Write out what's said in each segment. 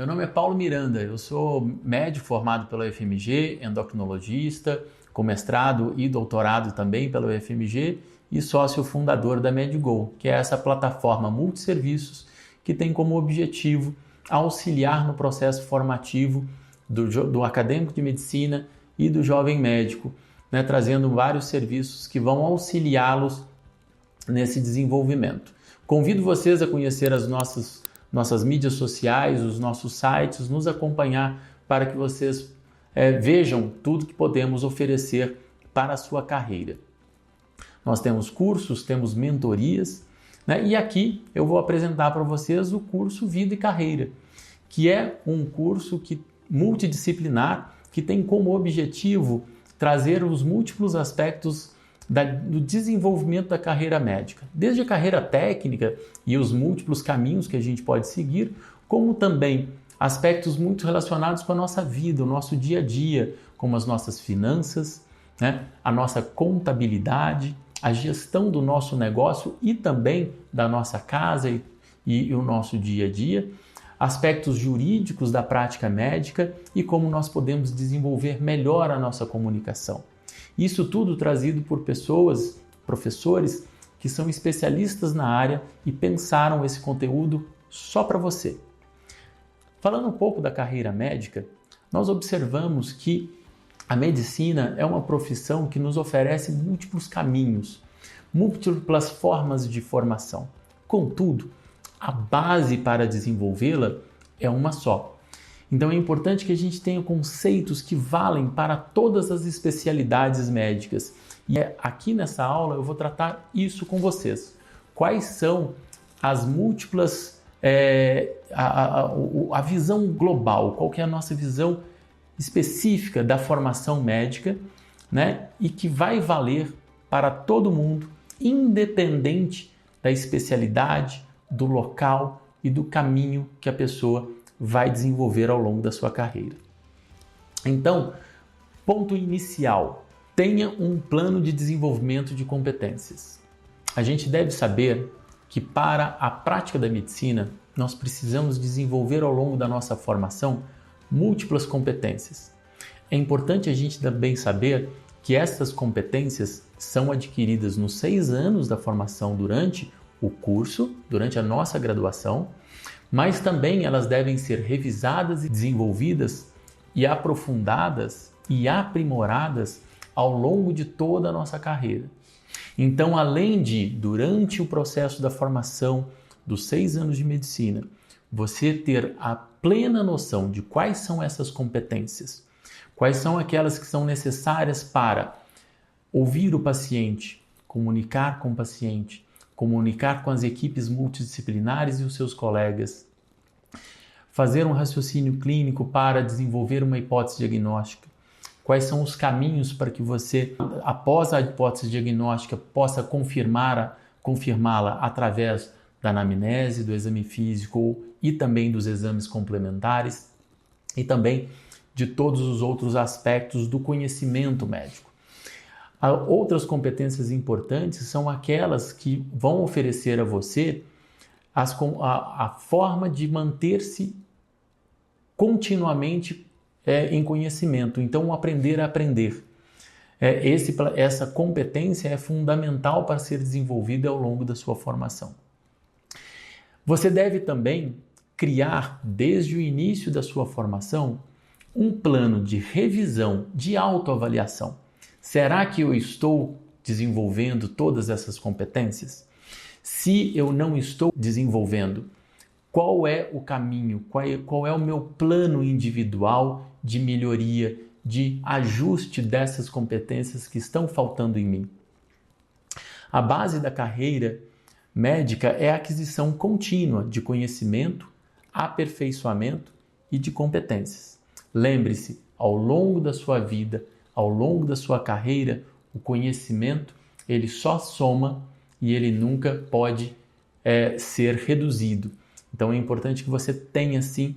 Meu nome é Paulo Miranda, eu sou médico formado pela UFMG, endocrinologista, com mestrado e doutorado também pela UFMG e sócio fundador da MedGo, que é essa plataforma multisserviços que tem como objetivo auxiliar no processo formativo do acadêmico de medicina e do jovem médico, né, trazendo vários serviços que vão auxiliá-los nesse desenvolvimento. Convido vocês a conhecer as nossas mídias sociais, os nossos sites, nos acompanhar para que vocês vejam tudo que podemos oferecer para a sua carreira. Nós temos cursos, temos mentorias, né? E aqui eu vou apresentar para vocês o curso Vida e Carreira, que é um curso multidisciplinar que tem como objetivo trazer os múltiplos aspectos do desenvolvimento da carreira médica, desde a carreira técnica e os múltiplos caminhos que a gente pode seguir, como também aspectos muito relacionados com a nossa vida, o nosso dia a dia, como as nossas finanças, né? A nossa contabilidade, a gestão do nosso negócio e também da nossa casa e o nosso dia a dia, aspectos jurídicos da prática médica e como nós podemos desenvolver melhor a nossa comunicação. Isso tudo trazido por pessoas, professores, que são especialistas na área e pensaram esse conteúdo só para você. Falando um pouco da carreira médica, nós observamos que a medicina é uma profissão que nos oferece múltiplos caminhos, múltiplas formas de formação. Contudo, a base para desenvolvê-la é uma só. Então é importante que a gente tenha conceitos que valem para todas as especialidades médicas. E aqui nessa aula eu vou tratar isso com vocês. Quais são as múltiplas, a visão global, qual que é a nossa visão específica da formação médica, né? E que vai valer para todo mundo, independente da especialidade, do local e do caminho que a pessoa vai desenvolver ao longo da sua carreira. Então, ponto inicial, tenha um plano de desenvolvimento de competências. A gente deve saber que para a prática da medicina, nós precisamos desenvolver ao longo da nossa formação múltiplas competências. É importante a gente também saber que essas competências são adquiridas nos 6 anos da formação durante o curso, durante a nossa graduação, mas também elas devem ser revisadas e desenvolvidas e aprofundadas e aprimoradas ao longo de toda a nossa carreira. Então, além de, durante o processo da formação dos 6 anos de medicina, você ter a plena noção de quais são essas competências, quais são aquelas que são necessárias para ouvir o paciente, comunicar com o paciente, comunicar com as equipes multidisciplinares e os seus colegas, fazer um raciocínio clínico para desenvolver uma hipótese diagnóstica, quais são os caminhos para que você, após a hipótese diagnóstica, possa confirmá-la através da anamnese, do exame físico e também dos exames complementares e também de todos os outros aspectos do conhecimento médico. Outras competências importantes são aquelas que vão oferecer a você a forma de manter-se continuamente em conhecimento. Então, aprender a aprender. Essa competência é fundamental para ser desenvolvida ao longo da sua formação. Você deve também criar, desde o início da sua formação, um plano de revisão, de autoavaliação. Será que eu estou desenvolvendo todas essas competências? Se eu não estou desenvolvendo, qual é o caminho, qual é o meu plano individual de melhoria, de ajuste dessas competências que estão faltando em mim? A base da carreira médica é a aquisição contínua de conhecimento, aperfeiçoamento e de competências. Lembre-se, ao longo da sua vida, ao longo da sua carreira, o conhecimento ele só soma e ele nunca pode ser reduzido. Então é importante que você tenha sim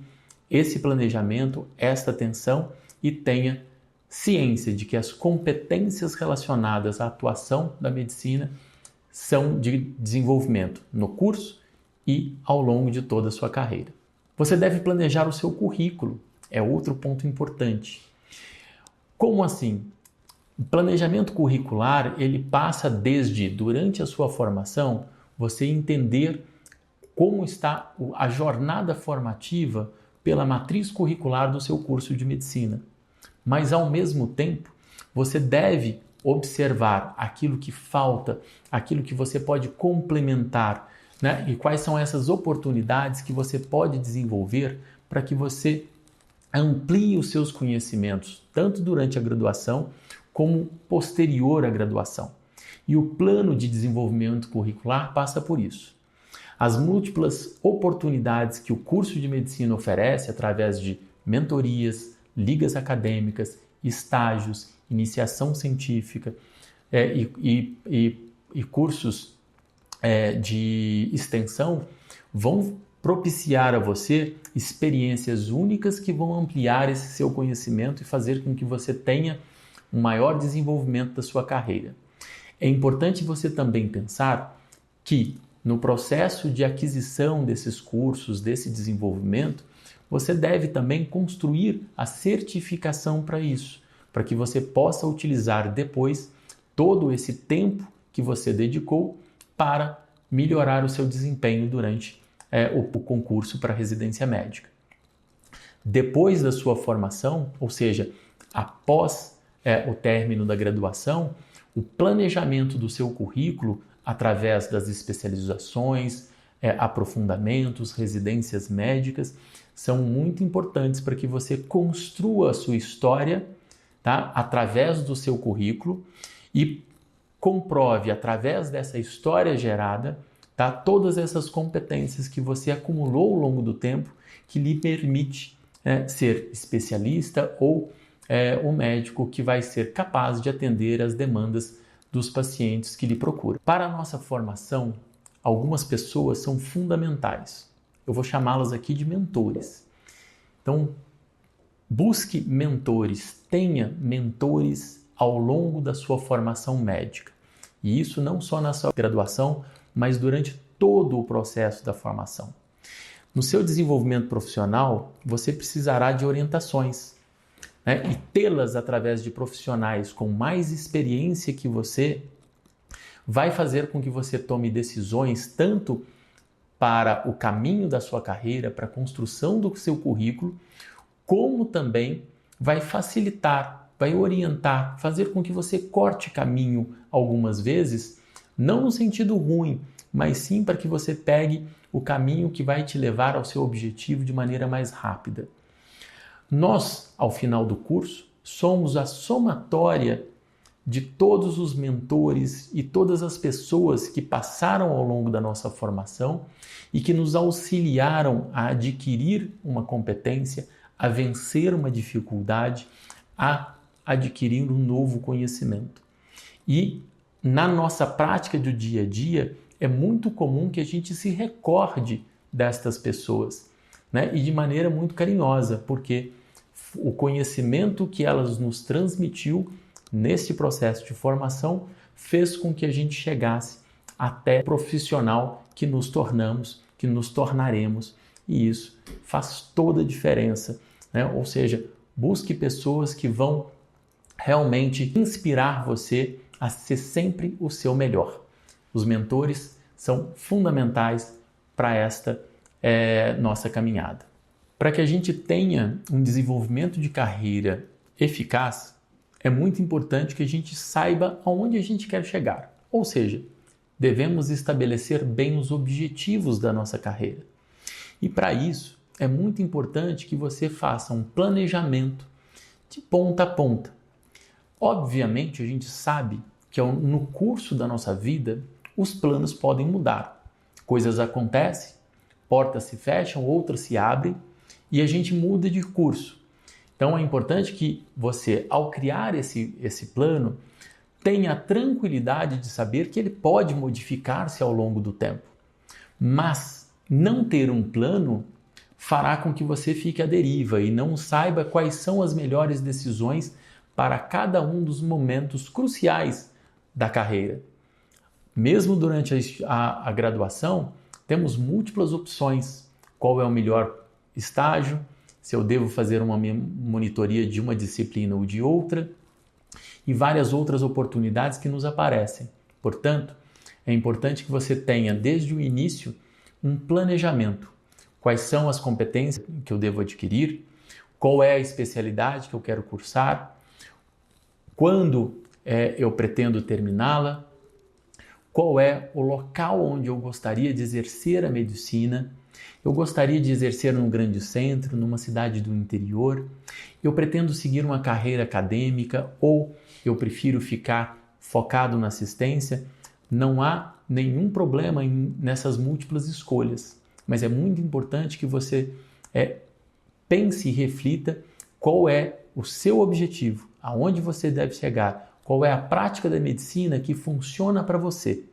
esse planejamento, esta atenção e tenha ciência de que as competências relacionadas à atuação da medicina são de desenvolvimento no curso e ao longo de toda a sua carreira. Você deve planejar o seu currículo, é outro ponto importante. Como assim? O planejamento curricular, ele passa desde, durante a sua formação, você entender como está a jornada formativa pela matriz curricular do seu curso de medicina. Mas, ao mesmo tempo, você deve observar aquilo que falta, aquilo que você pode complementar, né? E quais são essas oportunidades que você pode desenvolver para que você amplie os seus conhecimentos, tanto durante a graduação como posterior à graduação. E o plano de desenvolvimento curricular passa por isso. As múltiplas oportunidades que o curso de medicina oferece através de mentorias, ligas acadêmicas, estágios, iniciação científica e cursos de extensão vão propiciar a você experiências únicas que vão ampliar esse seu conhecimento e fazer com que você tenha um maior desenvolvimento da sua carreira. É importante você também pensar que no processo de aquisição desses cursos, desse desenvolvimento, você deve também construir a certificação para isso, para que você possa utilizar depois todo esse tempo que você dedicou para melhorar o seu desempenho durante o concurso para residência médica. Depois da sua formação, ou seja, após o término da graduação, o planejamento do seu currículo através das especializações, aprofundamentos, residências médicas, são muito importantes para que você construa a sua história, tá? Através do seu currículo e comprove através dessa história gerada, tá? Todas essas competências que você acumulou ao longo do tempo que lhe permite ser especialista ou o médico que vai ser capaz de atender às demandas dos pacientes que lhe procuram. Para a nossa formação, algumas pessoas são fundamentais. Eu vou chamá-las aqui de mentores. Então, busque mentores, tenha mentores ao longo da sua formação médica. E isso não só na sua graduação, mas durante todo o processo da formação. No seu desenvolvimento profissional, você precisará de orientações, né? E tê-las através de profissionais com mais experiência que você vai fazer com que você tome decisões tanto para o caminho da sua carreira, para a construção do seu currículo, como também vai facilitar, vai orientar, fazer com que você corte caminho algumas vezes, não no sentido ruim, mas sim para que você pegue o caminho que vai te levar ao seu objetivo de maneira mais rápida. Nós, ao final do curso, somos a somatória de todos os mentores e todas as pessoas que passaram ao longo da nossa formação e que nos auxiliaram a adquirir uma competência, a vencer uma dificuldade, a adquirir um novo conhecimento. E na nossa prática do dia a dia, é muito comum que a gente se recorde destas pessoas, né? E de maneira muito carinhosa, porque o conhecimento que elas nos transmitiu nesse processo de formação fez com que a gente chegasse até o profissional que nos tornamos, que nos tornaremos, e isso faz toda a diferença, né? Ou seja, busque pessoas que vão realmente inspirar você a ser sempre o seu melhor. Os mentores são fundamentais para esta nossa caminhada. Para que a gente tenha um desenvolvimento de carreira eficaz, é muito importante que a gente saiba aonde a gente quer chegar. Ou seja, devemos estabelecer bem os objetivos da nossa carreira. E para isso, é muito importante que você faça um planejamento de ponta a ponta. Obviamente, a gente sabe que no curso da nossa vida, os planos podem mudar. Coisas acontecem, portas se fecham, outras se abrem e a gente muda de curso. Então é importante que você, ao criar esse plano, tenha a tranquilidade de saber que ele pode modificar-se ao longo do tempo. Mas não ter um plano fará com que você fique à deriva e não saiba quais são as melhores decisões para cada um dos momentos cruciais da carreira. Mesmo durante a graduação, temos múltiplas opções. Qual é o melhor estágio, se eu devo fazer uma monitoria de uma disciplina ou de outra, e várias outras oportunidades que nos aparecem. Portanto, é importante que você tenha desde o início um planejamento. Quais são as competências que eu devo adquirir? Qual é a especialidade que eu quero cursar? Quando eu pretendo terminá-la? Qual é o local onde eu gostaria de exercer a medicina? Eu gostaria de exercer num grande centro, numa cidade do interior? Eu pretendo seguir uma carreira acadêmica ou eu prefiro ficar focado na assistência? Não há nenhum problema nessas múltiplas escolhas, mas é muito importante que você pense e reflita qual é o seu objetivo, aonde você deve chegar, qual é a prática da medicina que funciona para você.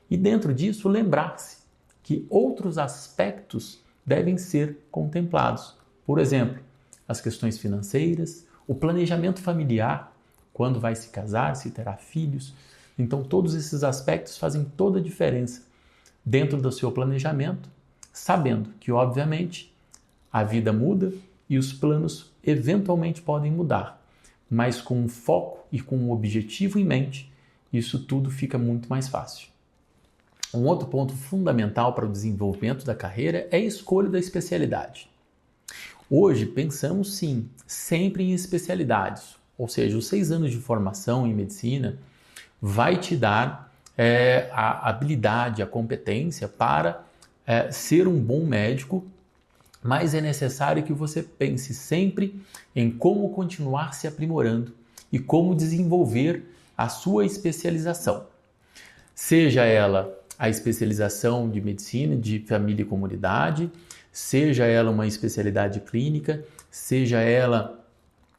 E dentro disso, lembrar-se que outros aspectos devem ser contemplados. Por exemplo, as questões financeiras, o planejamento familiar, quando vai se casar, se terá filhos. Então, todos esses aspectos fazem toda a diferença dentro do seu planejamento, sabendo que, obviamente, a vida muda e os planos eventualmente podem mudar, mas com um foco e com um objetivo em mente, isso tudo fica muito mais fácil. Um outro ponto fundamental para o desenvolvimento da carreira é a escolha da especialidade. Hoje pensamos sim, sempre em especialidades, ou seja, os 6 anos de formação em medicina vai te dar a habilidade, a competência para ser um bom médico, mas é necessário que você pense sempre em como continuar se aprimorando e como desenvolver a sua especialização. Seja ela a especialização de medicina, de família e comunidade, seja ela uma especialidade clínica, seja ela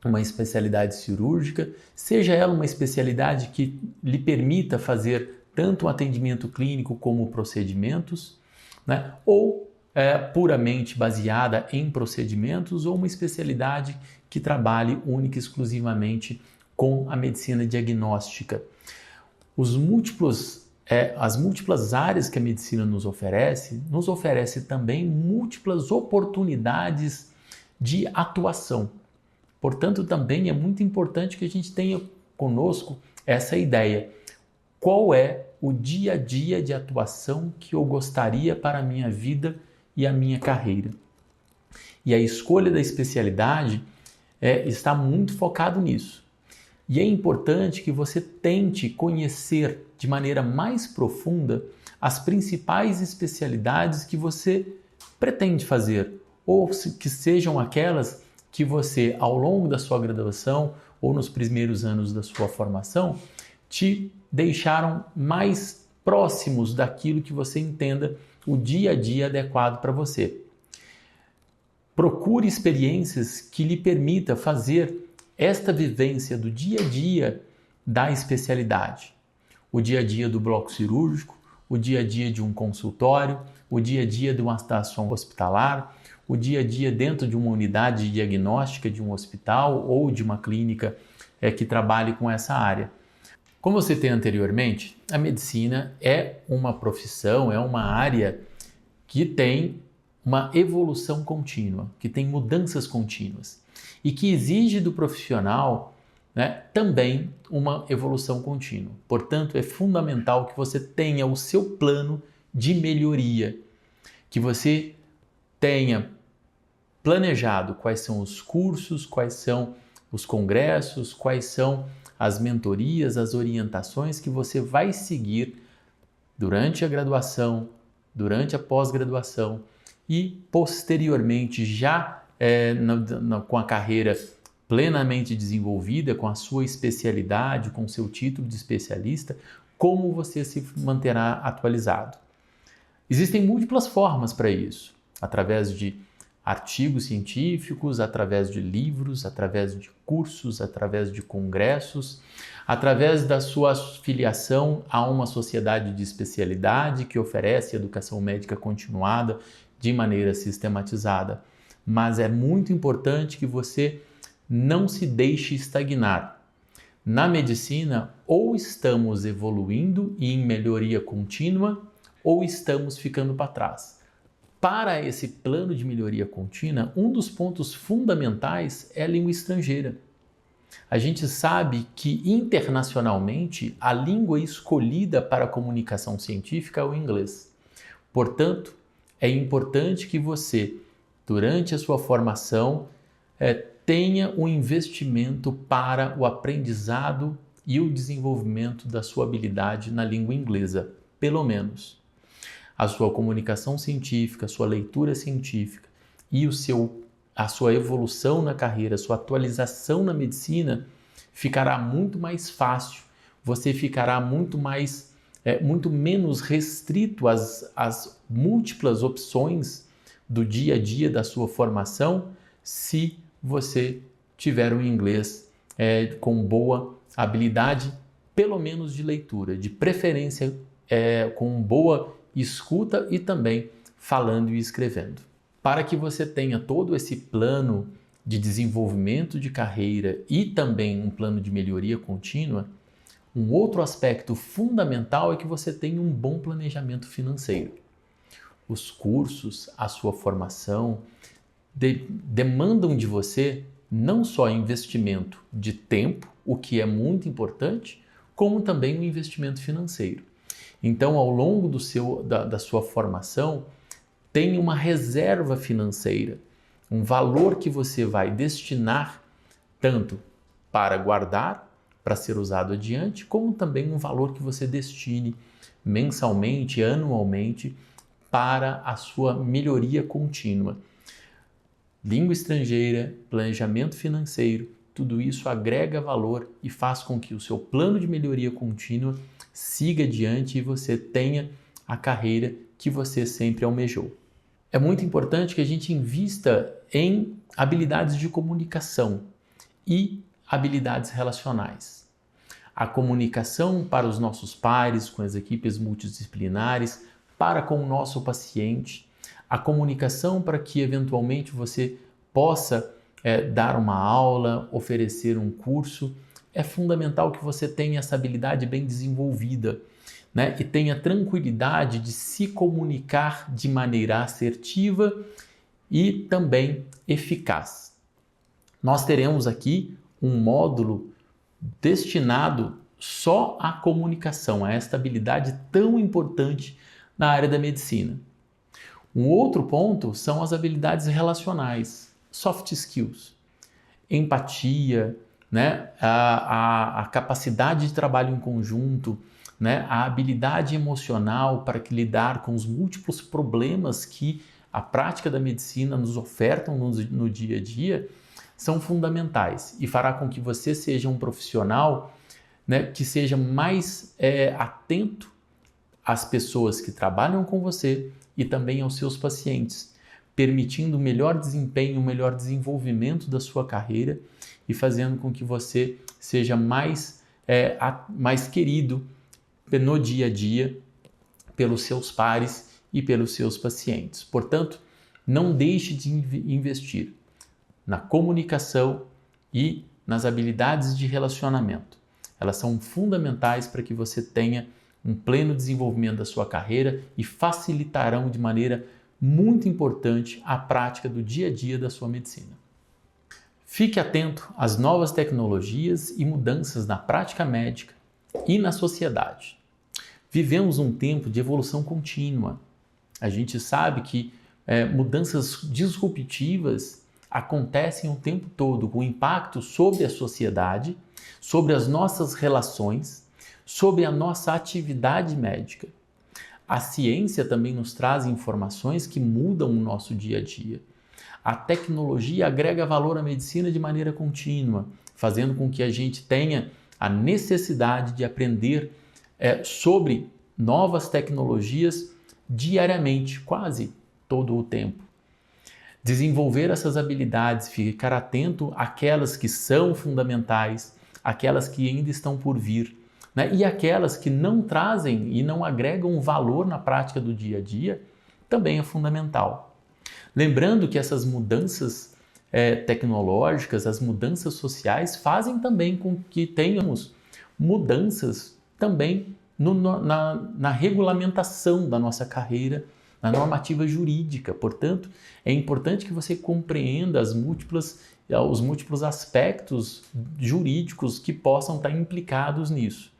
uma especialidade cirúrgica, seja ela uma especialidade que lhe permita fazer tanto um atendimento clínico como procedimentos, né? Ou puramente baseada em procedimentos, ou uma especialidade que trabalhe única e exclusivamente com a medicina diagnóstica. As múltiplas áreas que a medicina nos oferece também múltiplas oportunidades de atuação. Portanto, também é muito importante que a gente tenha conosco essa ideia. Qual é o dia a dia de atuação que eu gostaria para a minha vida e a minha carreira? E a escolha da especialidade está muito focado nisso. E é importante que você tente conhecer de maneira mais profunda as principais especialidades que você pretende fazer, ou que sejam aquelas que você, ao longo da sua graduação ou nos primeiros anos da sua formação, te deixaram mais próximos daquilo que você entenda o dia a dia adequado para você. Procure experiências que lhe permitam fazer esta vivência do dia a dia da especialidade. O dia a dia do bloco cirúrgico, o dia a dia de um consultório, o dia a dia de uma estação hospitalar, o dia a dia dentro de uma unidade diagnóstica de um hospital ou de uma clínica que trabalhe com essa área. Como você tem anteriormente, a medicina é uma profissão, é uma área que tem uma evolução contínua, que tem mudanças contínuas e que exige do profissional, também uma evolução contínua. Portanto, é fundamental que você tenha o seu plano de melhoria, que você tenha planejado quais são os cursos, quais são os congressos, quais são as mentorias, as orientações que você vai seguir durante a graduação, durante a pós-graduação e posteriormente já com a carreira plenamente desenvolvida, com a sua especialidade, com o seu título de especialista, como você se manterá atualizado. Existem múltiplas formas para isso, através de artigos científicos, através de livros, através de cursos, através de congressos, através da sua filiação a uma sociedade de especialidade que oferece educação médica continuada de maneira sistematizada. Mas é muito importante que você não se deixe estagnar. Na medicina, ou estamos evoluindo e em melhoria contínua, ou estamos ficando para trás. Para esse plano de melhoria contínua, um dos pontos fundamentais é a língua estrangeira. A gente sabe que internacionalmente a língua escolhida para a comunicação científica é o inglês. Portanto, é importante que você, durante a sua formação, tenha um investimento para o aprendizado e o desenvolvimento da sua habilidade na língua inglesa, pelo menos. A sua comunicação científica, a sua leitura científica e a sua evolução na carreira, a sua atualização na medicina ficará muito mais fácil. Você ficará muito menos restrito às múltiplas opções do dia a dia da sua formação se você tiver um inglês com boa habilidade, pelo menos de leitura, de preferência com boa escuta e também falando e escrevendo. Para que você tenha todo esse plano de desenvolvimento de carreira e também um plano de melhoria contínua, um outro aspecto fundamental é que você tenha um bom planejamento financeiro. Os cursos, a sua formação demandam de você não só investimento de tempo, o que é muito importante, como também um investimento financeiro. Então, ao longo da sua formação, tenha uma reserva financeira, um valor que você vai destinar tanto para guardar, para ser usado adiante, como também um valor que você destine mensalmente, anualmente, para a sua melhoria contínua. Língua estrangeira, planejamento financeiro, tudo isso agrega valor e faz com que o seu plano de melhoria contínua siga adiante e você tenha a carreira que você sempre almejou. É muito importante que a gente invista em habilidades de comunicação e habilidades relacionais. A comunicação para os nossos pares, com as equipes multidisciplinares, para com o nosso paciente, a comunicação para que eventualmente você possa dar uma aula, oferecer um curso. É fundamental que você tenha essa habilidade bem desenvolvida, né? E tenha tranquilidade de se comunicar de maneira assertiva e também eficaz. Nós teremos aqui um módulo destinado só à comunicação, a esta habilidade tão importante na área da medicina. Um outro ponto são as habilidades relacionais, soft skills, empatia, né? A capacidade de trabalho em conjunto, né? A habilidade emocional para lidar com os múltiplos problemas que a prática da medicina nos ofertam no dia a dia, são fundamentais e fará com que você seja um profissional, né, que seja mais atento às pessoas que trabalham com você e também aos seus pacientes, permitindo um melhor desempenho, um melhor desenvolvimento da sua carreira e fazendo com que você seja mais querido no dia a dia pelos seus pares e pelos seus pacientes. Portanto, não deixe de investir na comunicação e nas habilidades de relacionamento. Elas são fundamentais para que você tenha um pleno desenvolvimento da sua carreira e facilitarão de maneira muito importante a prática do dia a dia da sua medicina. Fique atento às novas tecnologias e mudanças na prática médica e na sociedade. Vivemos um tempo de evolução contínua. A gente sabe que mudanças disruptivas acontecem o tempo todo, com impacto sobre a sociedade, sobre as nossas relações, sobre a nossa atividade médica. A ciência também nos traz informações que mudam o nosso dia a dia. A tecnologia agrega valor à medicina de maneira contínua, fazendo com que a gente tenha a necessidade de aprender sobre novas tecnologias diariamente, quase todo o tempo. Desenvolver essas habilidades, ficar atento àquelas que são fundamentais, aquelas que ainda estão por vir, né? E aquelas que não trazem e não agregam valor na prática do dia a dia, também é fundamental. Lembrando que essas mudanças tecnológicas, as mudanças sociais, fazem também com que tenhamos mudanças também na regulamentação da nossa carreira, na normativa jurídica. Portanto, é importante que você compreenda os múltiplos aspectos jurídicos que possam estar implicados nisso.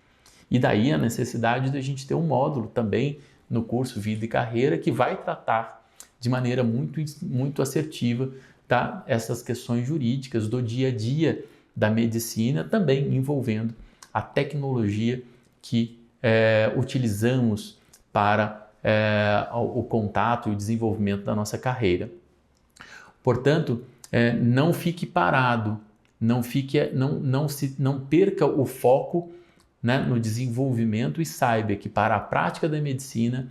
E daí a necessidade de a gente ter um módulo também no curso Vida e Carreira que vai tratar de maneira muito assertiva, tá, essas questões jurídicas do dia a dia da medicina, também envolvendo a tecnologia que utilizamos para o contato e o desenvolvimento da nossa carreira. Portanto, não fique parado, não perca o foco, né, no desenvolvimento, e saiba que para a prática da medicina,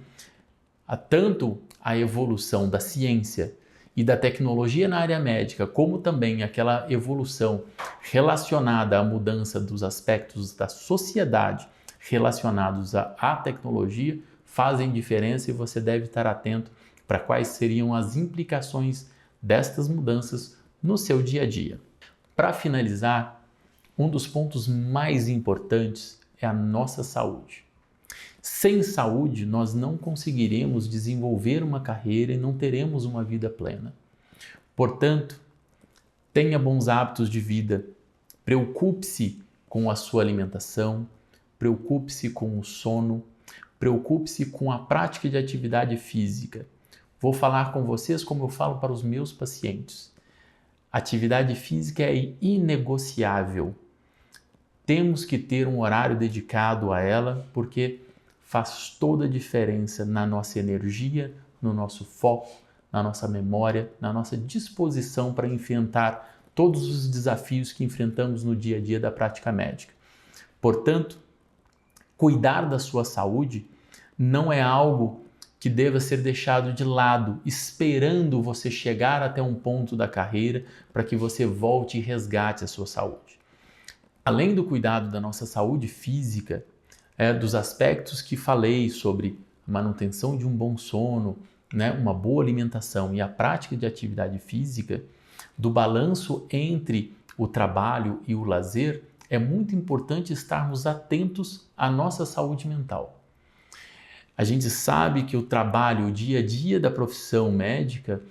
tanto a evolução da ciência e da tecnologia na área médica, como também aquela evolução relacionada à mudança dos aspectos da sociedade relacionados à tecnologia, fazem diferença, e você deve estar atento para quais seriam as implicações destas mudanças no seu dia a dia. Para finalizar, um dos pontos mais importantes é a nossa saúde. Sem saúde, nós não conseguiremos desenvolver uma carreira e não teremos uma vida plena. Portanto, tenha bons hábitos de vida, preocupe-se com a sua alimentação, preocupe-se com o sono, preocupe-se com a prática de atividade física. Vou falar com vocês como eu falo para os meus pacientes. Atividade física é inegociável. Temos que ter um horário dedicado a ela, porque faz toda a diferença na nossa energia, no nosso foco, na nossa memória, na nossa disposição para enfrentar todos os desafios que enfrentamos no dia a dia da prática médica. Portanto, cuidar da sua saúde não é algo que deva ser deixado de lado, esperando você chegar até um ponto da carreira para que você volte e resgate a sua saúde. Além do cuidado da nossa saúde física, dos aspectos que falei sobre manutenção de um bom sono, né, uma boa alimentação e a prática de atividade física, do balanço entre o trabalho e o lazer, é muito importante estarmos atentos à nossa saúde mental. A gente sabe que o trabalho, o dia a dia da profissão médica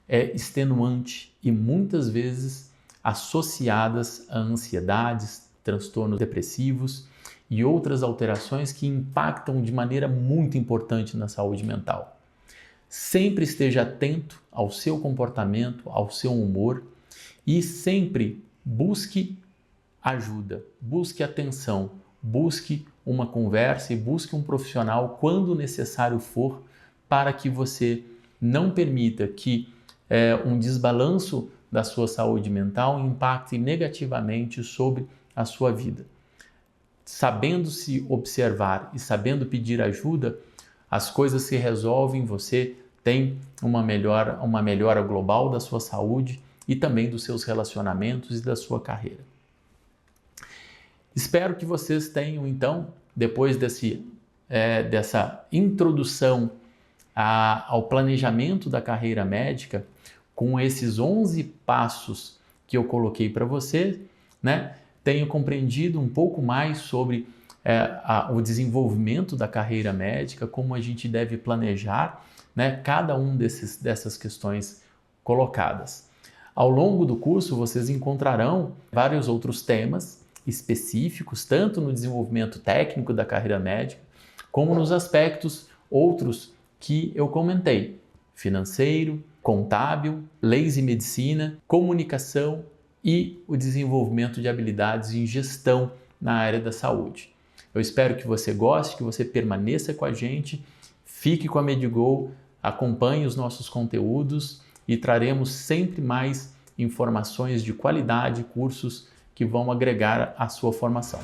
é extenuante e muitas vezes associadas a ansiedades, transtornos depressivos e outras alterações que impactam de maneira muito importante na saúde mental. Sempre esteja atento ao seu comportamento, ao seu humor, e sempre busque ajuda, busque atenção, busque uma conversa e busque um profissional quando necessário for, para que você não permita que um desbalanço da sua saúde mental impacte negativamente sobre a sua vida. Sabendo se observar e sabendo pedir ajuda, as coisas se resolvem, você tem uma melhora global da sua saúde e também dos seus relacionamentos e da sua carreira. Espero que vocês tenham, então, depois dessa introdução ao planejamento da carreira médica, com esses 11 passos que eu coloquei para você, né, tenho compreendido um pouco mais sobre o desenvolvimento da carreira médica, como a gente deve planejar, né, cada um dessas questões colocadas. Ao longo do curso, vocês encontrarão vários outros temas específicos, tanto no desenvolvimento técnico da carreira médica, como nos aspectos outros que eu comentei: financeiro, contábil, leis e medicina, comunicação e o desenvolvimento de habilidades em gestão na área da saúde. Eu espero que você goste, que você permaneça com a gente, fique com a MediGo, acompanhe os nossos conteúdos e traremos sempre mais informações de qualidade, cursos que vão agregar à sua formação.